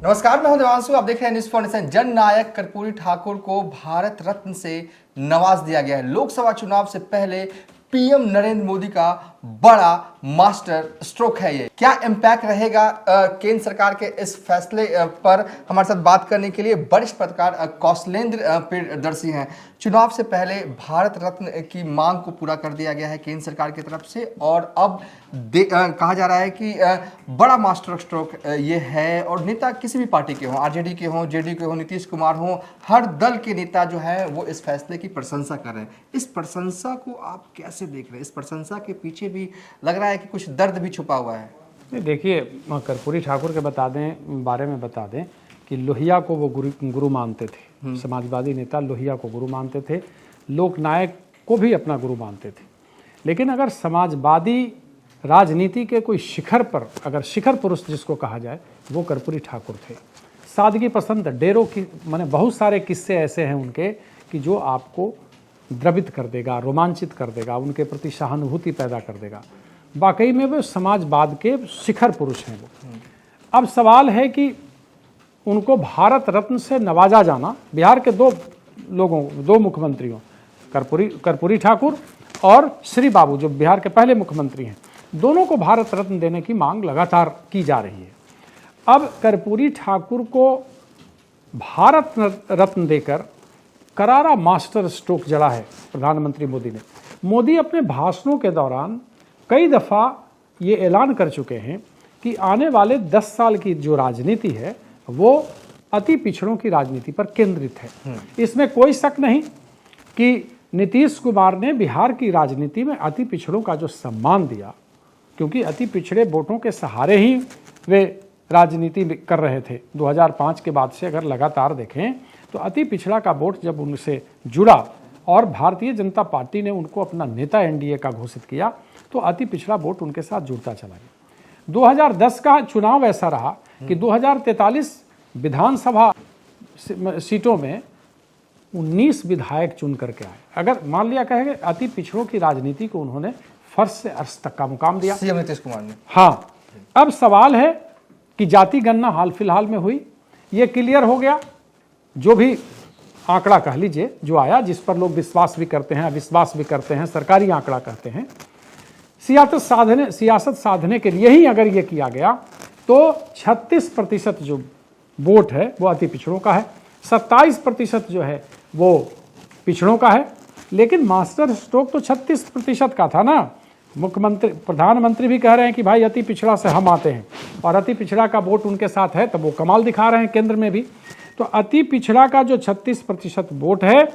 नमस्कार, मैं हूं देवांशु। आप देख रहे हैं न्यूज़ फाउंडेशन। जननायक कर्पूरी ठाकुर को भारत रत्न से नवाज दिया गया है। लोकसभा चुनाव से पहले पीएम नरेंद्र मोदी का बड़ा मास्टर स्ट्रोक है ये। क्या इम्पैक्ट रहेगा केंद्र सरकार के इस फैसले पर हमारे साथ बात करने के लिए वरिष्ठ पत्रकार कौशलेंद्र प्रियदर्शी हैं। चुनाव से पहले भारत रत्न की मांग को पूरा कर दिया गया है केंद्र सरकार की तरफ से, और अब कहा जा रहा है कि बड़ा मास्टर स्ट्रोक ये है। और नेता किसी भी पार्टी के हों, आरजेडी के हों, जेडीयू के हों, नीतीश कुमार हों, हर दल के नेता जो है वो इस फैसले की प्रशंसा कर रहे हैं। इस प्रशंसा को आप कैसे देख रहे हैं? इस प्रशंसा के पीछे भी लग रहा है कि कुछ दर्द भी छुपा हुआ है। देखिए, कर्पूरी ठाकुर के बारे में बता दें कि लोहिया को वो गुरु मानते थे। समाजवादी नेता लोहिया को गुरु मानते थे, लोकनायक को भी अपना गुरु मानते थे। लेकिन अगर समाजवादी राजनीति के कोई शिखर पर, अगर शिखर पुरुष जिसको कहा जाए, वो कर्पूरी ठाकुर थे। सादगी पसंद, डेरों की माने बहुत सारे किस्से ऐसे हैं उनके कि जो आपको द्रवित कर देगा, रोमांचित कर देगा, उनके प्रति सहानुभूति पैदा कर देगा। वाकई में वो समाजवाद के शिखर पुरुष हैं वो। अब सवाल है कि उनको भारत रत्न से नवाजा जाना, बिहार के दो मुख्यमंत्रियों कर्पूरी ठाकुर और श्री बाबू जो बिहार के पहले मुख्यमंत्री हैं, दोनों को भारत रत्न देने की मांग लगातार की जा रही है। अब कर्पूरी ठाकुर को भारत रत्न देकर करारा मास्टर स्ट्रोक जड़ा है प्रधानमंत्री मोदी ने। मोदी अपने भाषणों के दौरान कई दफ़ा ये ऐलान कर चुके हैं कि आने वाले 10 साल की जो राजनीति है वो अति पिछड़ों की राजनीति पर केंद्रित है। इसमें कोई शक नहीं कि नीतीश कुमार ने बिहार की राजनीति में अति पिछड़ों का जो सम्मान दिया, क्योंकि अति पिछड़े वोटों के सहारे ही वे राजनीति कर रहे थे। 2005 के बाद से अगर लगातार देखें तो अति पिछड़ा का वोट जब उनसे जुड़ा और भारतीय जनता पार्टी ने उनको अपना नेता एनडीए का घोषित किया, तो अति पिछड़ा वोट उनके साथ जुड़ता चला गया। 2010 का चुनाव ऐसा रहा कि 2043 विधानसभा सीटों में 19 विधायक चुन करके आए। अगर मान लिया कहेंगे अति पिछड़ों की राजनीति को उन्होंने फर्श से अर्श तक का मुकाम दिया, सीएम नीतीश कुमार ने। हाँ, अब सवाल है कि जाति गणना हाल फिलहाल में हुई, ये क्लियर हो गया। जो भी आंकड़ा कह लीजिए जो आया, जिस पर लोग विश्वास भी करते हैं, अविश्वास भी करते हैं, सरकारी आंकड़ा कहते हैं, सियासत साधने के लिए ही अगर ये किया गया तो 36% जो वोट है वो अति पिछड़ों का है, 27% जो है वो पिछड़ों का है। लेकिन मास्टर स्ट्रोक तो 36% का था ना। प्रधानमंत्री भी कह रहे हैं कि भाई अति पिछड़ा से हम आते हैं, और अति पिछड़ा का वोट उनके साथ है, तब वो कमाल दिखा रहे हैं केंद्र में भी। तो अति पिछड़ा का जो 36% वोट है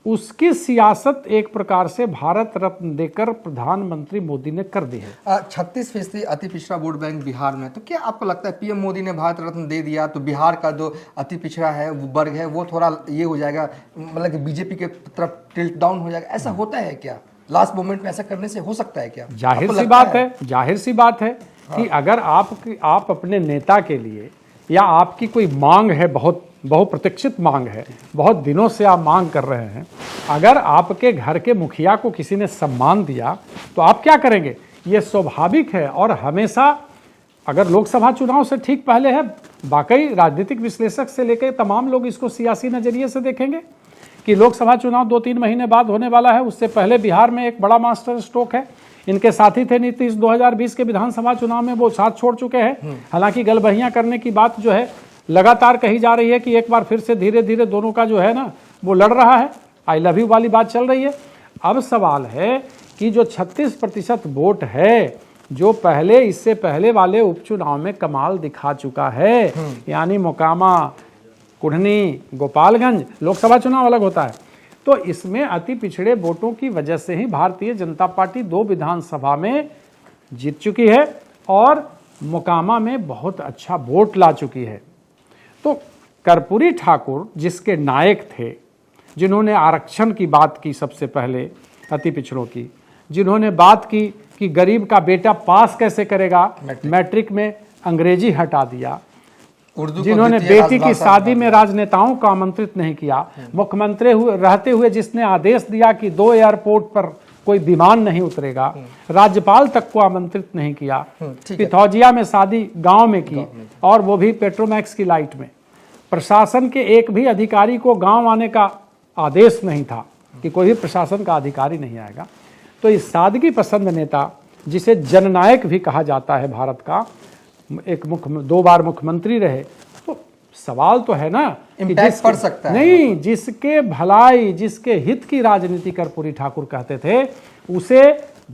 उसकी सियासत एक प्रकार से भारत रत्न देकर प्रधानमंत्री मोदी ने कर दी है। 36% अति पिछड़ा वोट बैंक बिहार में। तो क्या आपको लगता है पीएम मोदी ने भारत रत्न दे दिया तो बिहार का जो अति पिछड़ा है वो वर्ग है वो थोड़ा ये हो जाएगा, मतलब कि बीजेपी के तरफ टिल्ट डाउन हो जाएगा? ऐसा होता है क्या? लास्ट मोमेंट में ऐसा करने से हो सकता है क्या? जाहिर सी बात है कि अगर आप अपने नेता के लिए, या आपकी कोई मांग है, बहुप्रतीक्षित मांग है, बहुत दिनों से आप मांग कर रहे हैं, अगर आपके घर के मुखिया को किसी ने सम्मान दिया तो आप क्या करेंगे? ये स्वाभाविक है। और हमेशा अगर लोकसभा चुनाव से ठीक पहले है, वाकई राजनीतिक विश्लेषक से लेकर तमाम लोग इसको सियासी नजरिए से देखेंगे कि लोकसभा चुनाव 2-3 महीने बाद होने वाला है। उससे पहले बिहार में एक बड़ा मास्टर स्ट्रोक है। इनके साथी थे नीतीश, 2020 के विधानसभा चुनाव में वो साथ छोड़ चुके हैं। हालांकि गलबहियां करने की बात जो है लगातार कही जा रही है कि एक बार फिर से धीरे धीरे दोनों का जो है ना वो लड़ रहा है, आई लव यू वाली बात चल रही है। अब सवाल है कि जो 36% वोट है जो इससे पहले वाले उपचुनाव में कमाल दिखा चुका है, यानी मोकामा, कुढ़नी, गोपालगंज, लोकसभा चुनाव अलग होता है, तो इसमें अति पिछड़े वोटों की वजह से ही भारतीय जनता पार्टी 2 विधानसभा में जीत चुकी है और मोकामा में बहुत अच्छा वोट ला चुकी है। तो कर्पूरी ठाकुर जिसके नायक थे, जिन्होंने आरक्षण की बात की सबसे पहले अति पिछड़ों की, जिन्होंने बात की कि गरीब का बेटा पास कैसे करेगा, मैट्रिक में अंग्रेजी हटा दिया, जिन्होंने बेटी की शादी में राजनेताओं को आमंत्रित नहीं किया, मुख्यमंत्री रहते हुए जिसने आदेश दिया कि 2 एयरपोर्ट पर कोई विमान नहीं उतरेगा, राज्यपाल तक को आमंत्रित नहीं किया, ठीक है। पिथौजिया में शादी गांव में की, और वो भी पेट्रोमैक्स की लाइट में। प्रशासन के एक भी अधिकारी को गांव आने का आदेश नहीं था कि कोई भी प्रशासन का अधिकारी नहीं आएगा। तो इस सादगी पसंद नेता, जिसे जननायक भी कहा जाता है भारत का, एक 2 बार मुख्यमंत्री रहे, तो सवाल तो है ना कि इम्पैक्ट पड़ सकता है। नहीं, जिसके भलाई, जिसके हित की राजनीति कर्पूरी ठाकुर कहते थे, उसे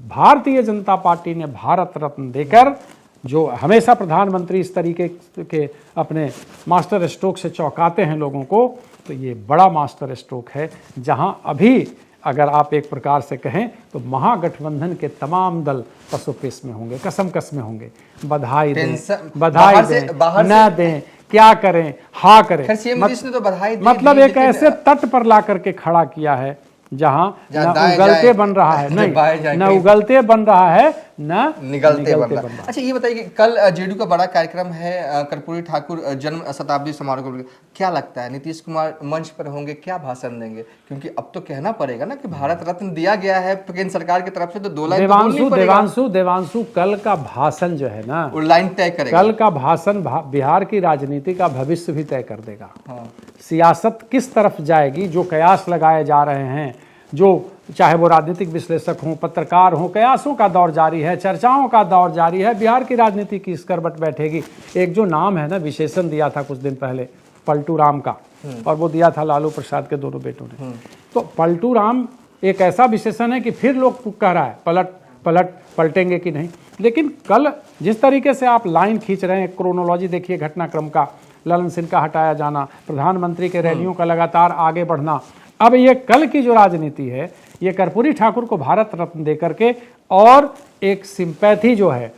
भारतीय जनता पार्टी ने भारत रत्न देकर, जो हमेशा प्रधानमंत्री इस तरीके के अपने मास्टर स्ट्रोक से चौंकाते हैं लोगों को, तो ये बड़ा मास्टर स्ट्रोक है, जहां अभी अगर आप एक प्रकार से कहें तो महागठबंधन के तमाम दल पसोपेश में होंगे, कसम में होंगे। बधाई दें, बधाई दें, न दें, क्या करें, हाँ करें। सीएम नीतीश ने तो बधाई दी, मतलब एक ऐसे तट पर ला करके खड़ा किया है जहां न उगलते बन रहा है, नहीं न उगलते बन रहा है, न निगलते बन रहा है। अच्छा, ये बताइए कि कल जेडीयू का बड़ा कार्यक्रम है कर्पूरी ठाकुर जन्म शताब्दी समारोह को, क्या लगता है नीतीश कुमार मंच पर होंगे, क्या भाषण देंगे? क्योंकि अब तो कहना पड़ेगा ना कि भारत रत्न दिया गया है केंद्र सरकार की तरफ से, तो 2 लाइन देवांशु कल का भाषण जो है ना, वो लाइन तय करेगा। कल का भाषण बिहार की राजनीति का भविष्य भी तय कर देगा। सियासत किस तरफ जाएगी, जो कयास लगाए जा रहे हैं, जो चाहे वो राजनीतिक विश्लेषक हों, पत्रकार हों, कयासों का दौर जारी है, चर्चाओं का दौर जारी है। बिहार की राजनीति किस करवट बैठेगी? एक जो नाम है ना, विशेषण दिया था कुछ दिन पहले पलटू राम का, और वो दिया था लालू प्रसाद के दोनों बेटों ने। तो पलटू राम एक ऐसा विशेषण है कि फिर लोग कह रहा है पलटेंगे कि नहीं। लेकिन कल जिस तरीके से आप लाइन खींच रहे हैं, क्रोनोलॉजी देखिए घटनाक्रम का, ललन सिंह का हटाया जाना, प्रधानमंत्री के रैलियों का लगातार आगे बढ़ना, अब ये कल की जो राजनीति है, ये कर्पूरी ठाकुर को भारत रत्न देकर के, और एक सिंपैथी जो है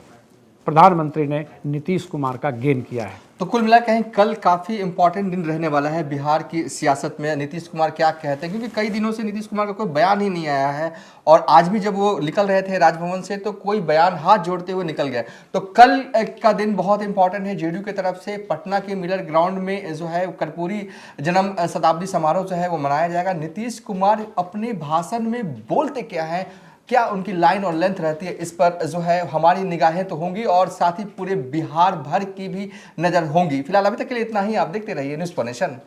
प्रधानमंत्री ने नीतीश कुमार का गेन किया है। तो कुल मिला कहें कल काफी इंपॉर्टेंट दिन रहने वाला है बिहार की सियासत में। नीतीश कुमार क्या कहते हैं, क्योंकि कई दिनों से नीतीश कुमार का कोई बयान ही नहीं आया है, और आज भी जब वो निकल रहे थे राजभवन से तो कोई बयान हाथ जोड़ते हुए निकल गए। तो कल का दिन बहुत इंपॉर्टेंट है जेडीयू की तरफ से। पटना के मिलर ग्राउंड में जो है कर्पूरी जन्म शताब्दी समारोह जो है वो मनाया जाएगा। नीतीश कुमार अपने भाषण में बोलते क्या है, क्या उनकी लाइन और लेंथ रहती है, इस पर जो है हमारी निगाहें तो होंगी, और साथ ही पूरे बिहार भर की भी नजर होंगी। फिलहाल अभी तक के लिए इतना ही। आप देखते रहिए न्यूज़ फॉर नेशन।